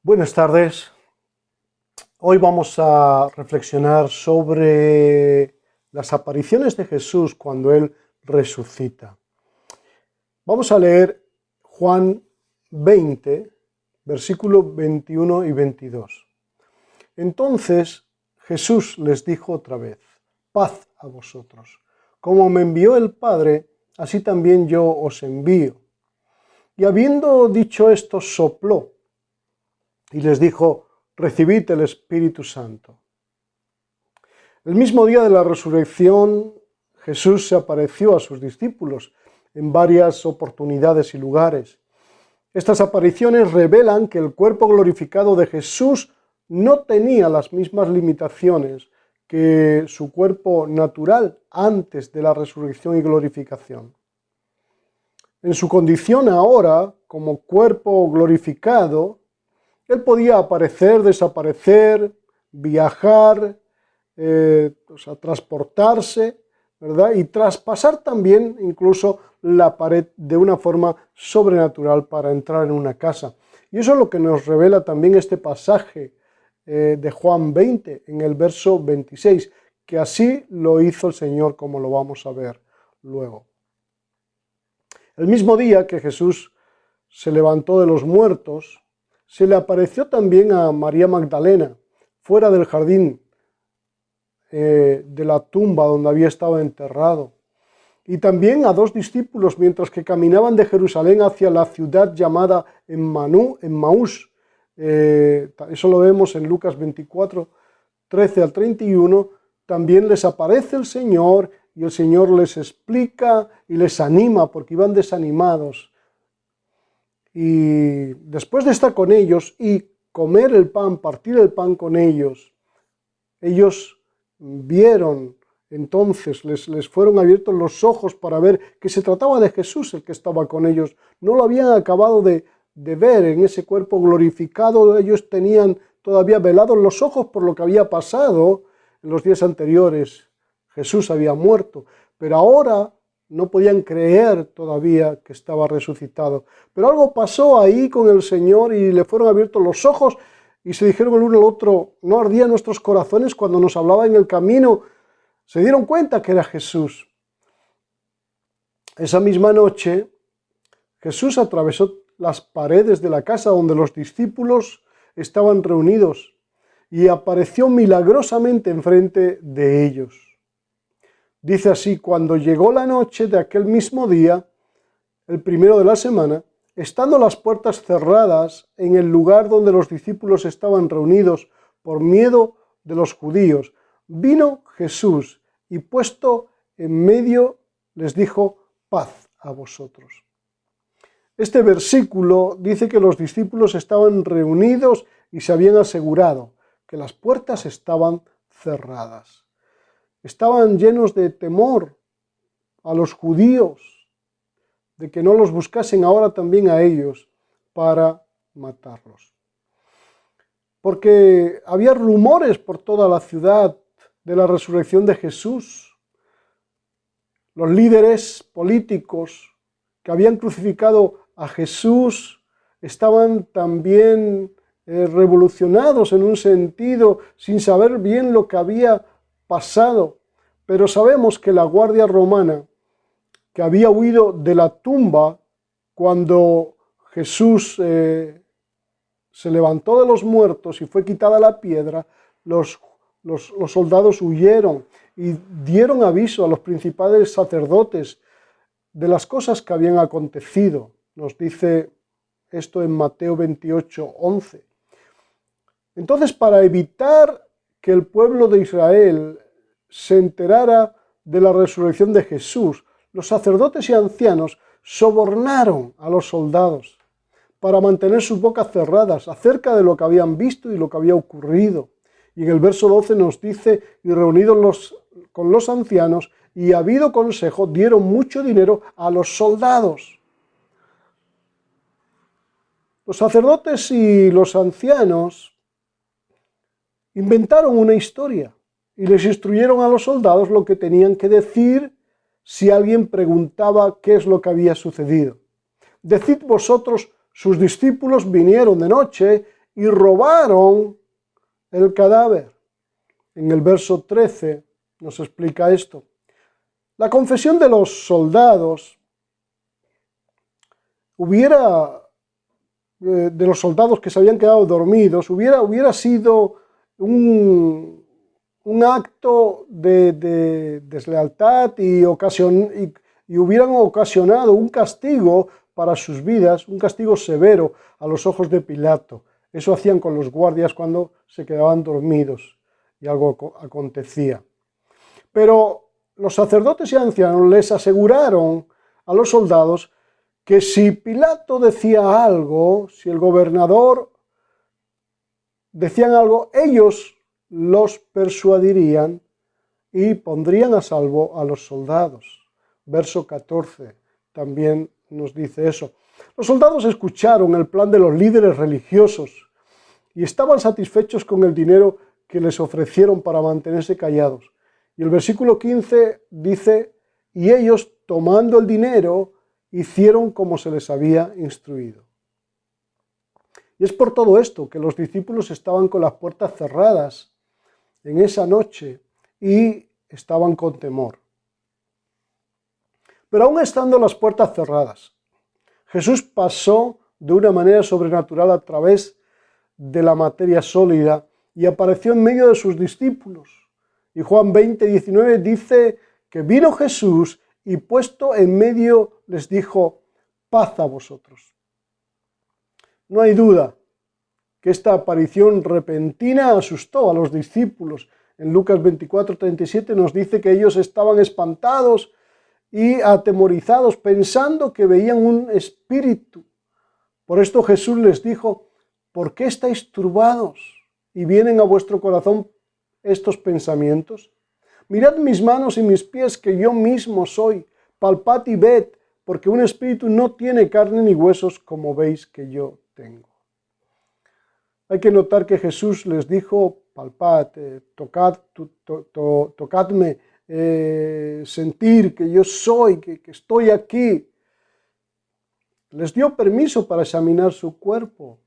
Buenas tardes. Hoy vamos a reflexionar sobre las apariciones de Jesús cuando Él resucita. Vamos a leer Juan 20, versículos 21 y 22. Entonces Jesús les dijo otra vez: paz a vosotros. Como me envió el Padre, así también yo os envío. Y habiendo dicho esto, sopló y les dijo: recibid el Espíritu Santo. El mismo día de la resurrección, Jesús se apareció a sus discípulos en varias oportunidades y lugares. Estas apariciones revelan que el cuerpo glorificado de Jesús no tenía las mismas limitaciones que su cuerpo natural antes de la resurrección y glorificación. En su condición ahora, como cuerpo glorificado, Él podía aparecer, desaparecer, viajar, transportarse, ¿verdad? Y traspasar también incluso la pared de una forma sobrenatural para entrar en una casa. Y eso es lo que nos revela también este pasaje de Juan 20, en el verso 26, que así lo hizo el Señor, como lo vamos a ver luego. El mismo día que Jesús se levantó de los muertos, se le apareció también a María Magdalena, fuera del jardín de la tumba donde había estado enterrado, y también a dos discípulos mientras que caminaban de Jerusalén hacia la ciudad llamada Emmaús. Eso lo vemos en Lucas 24, 13 al 31. También les aparece el Señor y el Señor les explica y les anima porque iban desanimados. Y después de estar con ellos y comer el pan, partir el pan con ellos, ellos vieron, entonces les fueron abiertos los ojos para ver que se trataba de Jesús el que estaba con ellos. No lo habían acabado de ver en ese cuerpo glorificado. Ellos tenían todavía velados los ojos por lo que había pasado en los días anteriores. Jesús había muerto, pero ahora no podían creer todavía que estaba resucitado. Pero algo pasó ahí con el Señor y le fueron abiertos los ojos y se dijeron el uno al otro: ¿no ardían nuestros corazones cuando nos hablaba en el camino? Se dieron cuenta que era Jesús. Esa misma noche, Jesús atravesó las paredes de la casa donde los discípulos estaban reunidos y apareció milagrosamente enfrente de ellos. Dice así: cuando llegó la noche de aquel mismo día, el primero de la semana, estando las puertas cerradas en el lugar donde los discípulos estaban reunidos por miedo de los judíos, vino Jesús y puesto en medio les dijo: paz a vosotros. Este versículo dice que los discípulos estaban reunidos y se habían asegurado que las puertas estaban cerradas. Estaban llenos de temor a los judíos, de que no los buscasen ahora también a ellos para matarlos. Porque había rumores por toda la ciudad de la resurrección de Jesús. Los líderes políticos que habían crucificado a Jesús estaban también revolucionados en un sentido, sin saber bien lo que había pasado, pero sabemos que la guardia romana, que había huido de la tumba cuando Jesús se levantó de los muertos y fue quitada la piedra, los soldados huyeron y dieron aviso a los principales sacerdotes de las cosas que habían acontecido. Nos dice esto en Mateo 28, 11. Entonces, para evitar que el pueblo de Israel se enterara de la resurrección de Jesús, los sacerdotes y ancianos sobornaron a los soldados para mantener sus bocas cerradas acerca de lo que habían visto y lo que había ocurrido. Y en el verso 12 nos dice: y reunidos con los ancianos y habido consejo, dieron mucho dinero a los soldados. Los sacerdotes y los ancianos inventaron una historia y les instruyeron a los soldados lo que tenían que decir si alguien preguntaba qué es lo que había sucedido. Decid vosotros: sus discípulos vinieron de noche y robaron el cadáver. En el verso 13 nos explica esto. La confesión de los soldados de los soldados que se habían quedado dormidos, hubiera sido un acto de deslealtad y hubieran ocasionado un castigo para sus vidas, un castigo severo a los ojos de Pilato. Eso hacían con los guardias cuando se quedaban dormidos y algo acontecía. Pero los sacerdotes y ancianos les aseguraron a los soldados que si Pilato decía algo, si el gobernador decían algo, ellos los persuadirían y pondrían a salvo a los soldados. Verso 14 también nos dice eso. Los soldados escucharon el plan de los líderes religiosos y estaban satisfechos con el dinero que les ofrecieron para mantenerse callados. Y el versículo 15 dice, y ellos, tomando el dinero, hicieron como se les había instruido. Y es por todo esto que los discípulos estaban con las puertas cerradas en esa noche y estaban con temor. Pero aún estando las puertas cerradas, Jesús pasó de una manera sobrenatural a través de la materia sólida y apareció en medio de sus discípulos. Y Juan 20:19 dice que vino Jesús y puesto en medio les dijo, paz a vosotros. No hay duda que esta aparición repentina asustó a los discípulos. En Lucas 24:37 nos dice que ellos estaban espantados y atemorizados, pensando que veían un espíritu. Por esto Jesús les dijo, ¿por qué estáis turbados y vienen a vuestro corazón estos pensamientos? Mirad mis manos y mis pies, que yo mismo soy. Palpad y ved, porque un espíritu no tiene carne ni huesos, como veis que yo tengo. Hay que notar que Jesús les dijo, palpad, tocadme, sentir que yo soy, que estoy aquí. Les dio permiso para examinar su cuerpo,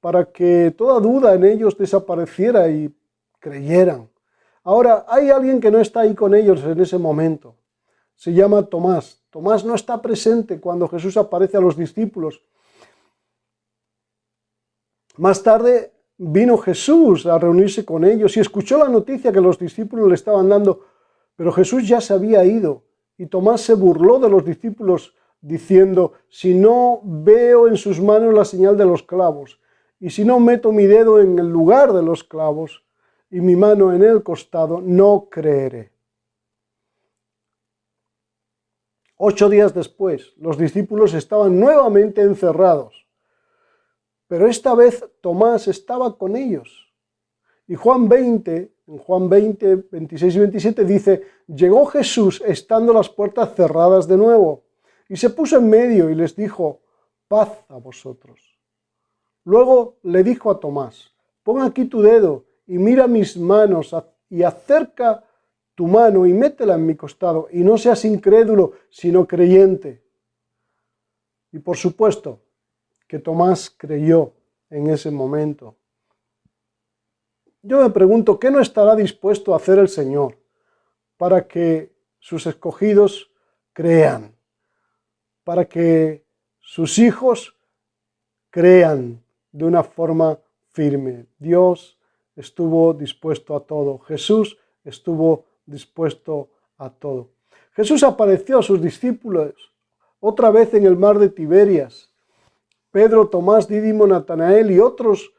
para que toda duda en ellos desapareciera y creyeran. Ahora, hay alguien que no está ahí con ellos en ese momento. Se llama Tomás. Tomás no está presente cuando Jesús aparece a los discípulos. Más tarde vino Jesús a reunirse con ellos y escuchó la noticia que los discípulos le estaban dando, pero Jesús ya se había ido y Tomás se burló de los discípulos diciendo, si no veo en sus manos la señal de los clavos y si no meto mi dedo en el lugar de los clavos y mi mano en el costado, no creeré. 8 días después, los discípulos estaban nuevamente encerrados, pero esta vez Tomás estaba con ellos. Y en Juan 20, 26 y 27 dice, llegó Jesús estando las puertas cerradas de nuevo, y se puso en medio y les dijo, paz a vosotros. Luego le dijo a Tomás, pon aquí tu dedo y mira mis manos y acerca tu mano y métela en mi costado y no seas incrédulo, sino creyente. Y por supuesto que Tomás creyó en ese momento. Yo me pregunto, ¿qué no estará dispuesto a hacer el Señor para que sus escogidos crean? Para que sus hijos crean de una forma firme. Dios estuvo dispuesto a todo. Jesús estuvo dispuesto a todo. Jesús apareció a sus discípulos otra vez en el mar de Tiberias. Pedro, Tomás, Dídimo, Natanael y otros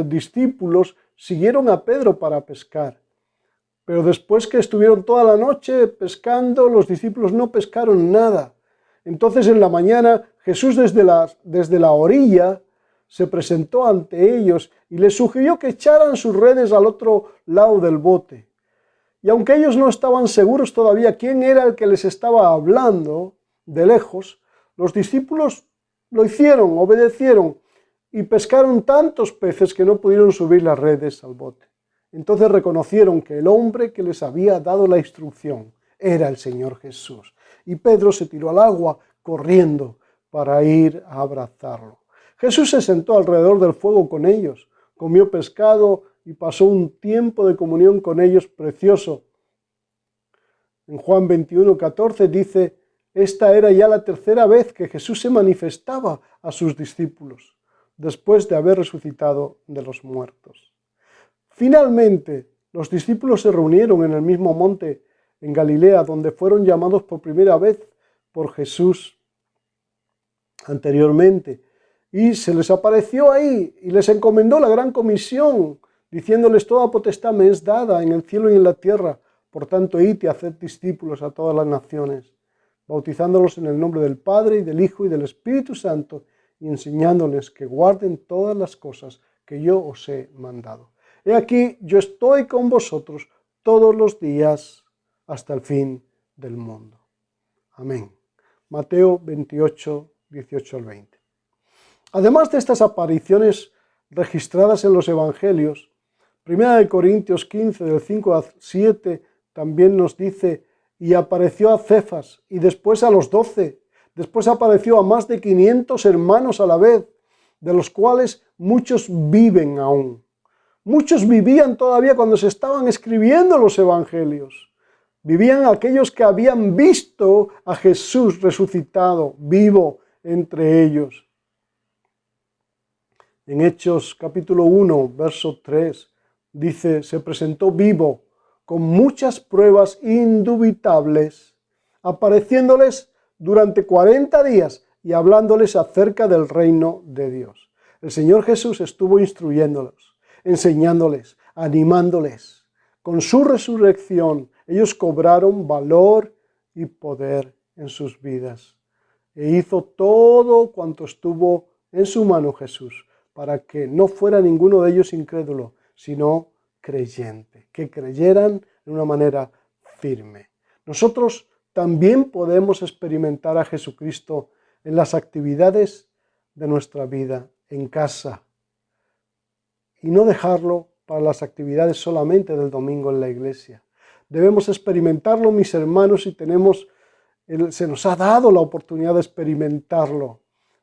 discípulos siguieron a Pedro para pescar. Pero después que estuvieron toda la noche pescando, los discípulos no pescaron nada. Entonces en la mañana Jesús desde la orilla se presentó ante ellos y les sugirió que echaran sus redes al otro lado del bote. Y aunque ellos no estaban seguros todavía quién era el que les estaba hablando de lejos, los discípulos lo hicieron, obedecieron y pescaron tantos peces que no pudieron subir las redes al bote. Entonces reconocieron que el hombre que les había dado la instrucción era el Señor Jesús. Y Pedro se tiró al agua corriendo para ir a abrazarlo. Jesús se sentó alrededor del fuego con ellos. comió pescado y pasó un tiempo de comunión con ellos precioso. En Juan 21:14 dice: esta era ya la tercera vez que Jesús se manifestaba a sus discípulos, después de haber resucitado de los muertos. Finalmente, los discípulos se reunieron en el mismo monte en Galilea, donde fueron llamados por primera vez por Jesús anteriormente. Y se les apareció ahí y les encomendó la gran comisión, diciéndoles: toda potestad me es dada en el cielo y en la tierra. Por tanto, id y haced discípulos a todas las naciones, bautizándolos en el nombre del Padre, y del Hijo, y del Espíritu Santo, y enseñándoles que guarden todas las cosas que yo os he mandado. He aquí, yo estoy con vosotros todos los días hasta el fin del mundo. Amén. Mateo 28, 18 al 20. Además de estas apariciones registradas en los Evangelios, 1 Corintios 15, del 5 al 7, también nos dice: y apareció a Cefas, y después a los 12, después apareció a más de 500 hermanos a la vez, de los cuales muchos viven aún. Muchos vivían todavía cuando se estaban escribiendo los Evangelios. Vivían aquellos que habían visto a Jesús resucitado, vivo entre ellos. En Hechos capítulo 1, verso 3, dice: se presentó vivo, con muchas pruebas indubitables, apareciéndoles durante 40 días y hablándoles acerca del reino de Dios. El Señor Jesús estuvo instruyéndolos, enseñándoles, animándoles. Con su resurrección, ellos cobraron valor y poder en sus vidas. E hizo todo cuanto estuvo en su mano Jesús, para que no fuera ninguno de ellos incrédulo, sino creyente, que creyeran de una manera firme. Nosotros también podemos experimentar a Jesucristo en las actividades de nuestra vida, en casa, y no dejarlo para las actividades solamente del domingo en la iglesia. Debemos experimentarlo, mis hermanos, y se nos ha dado la oportunidad de experimentarlo,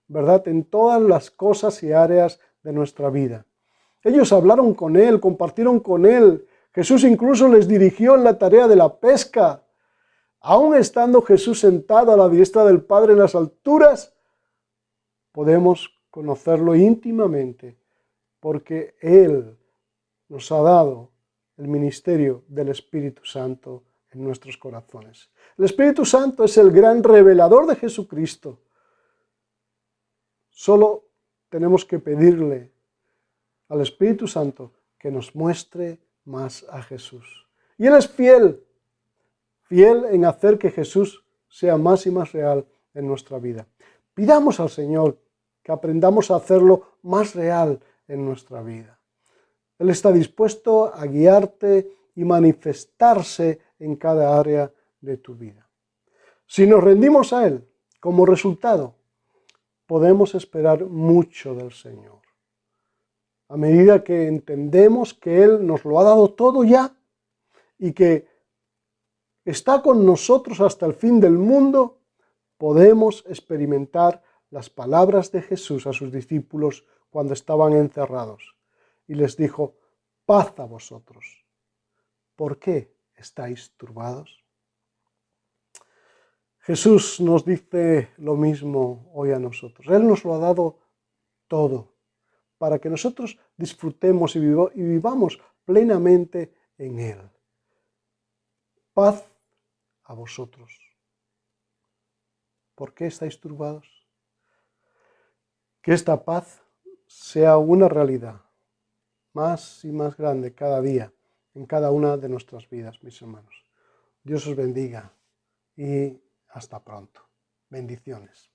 ¿verdad? En todas las cosas y áreas de nuestra vida. Ellos hablaron con Él, compartieron con Él. Jesús incluso les dirigió en la tarea de la pesca. Aún estando Jesús sentado a la diestra del Padre en las alturas, podemos conocerlo íntimamente, porque Él nos ha dado el ministerio del Espíritu Santo en nuestros corazones. El Espíritu Santo es el gran revelador de Jesucristo. Solo tenemos que pedirle al Espíritu Santo que nos muestre más a Jesús. Y Él es fiel en hacer que Jesús sea más y más real en nuestra vida. Pidamos al Señor que aprendamos a hacerlo más real en nuestra vida. Él está dispuesto a guiarte y manifestarse en cada área de tu vida. Si nos rendimos a Él, como resultado, podemos esperar mucho del Señor. A medida que entendemos que Él nos lo ha dado todo ya y que está con nosotros hasta el fin del mundo, podemos experimentar las palabras de Jesús a sus discípulos cuando estaban encerrados. Y les dijo: paz a vosotros. ¿Por qué estáis turbados? Jesús nos dice lo mismo hoy a nosotros. Él nos lo ha dado todo para que nosotros disfrutemos y vivamos plenamente en Él. Paz a vosotros. ¿Por qué estáis turbados? Que esta paz sea una realidad más y más grande cada día en cada una de nuestras vidas, mis hermanos. Dios os bendiga y hasta pronto. Bendiciones.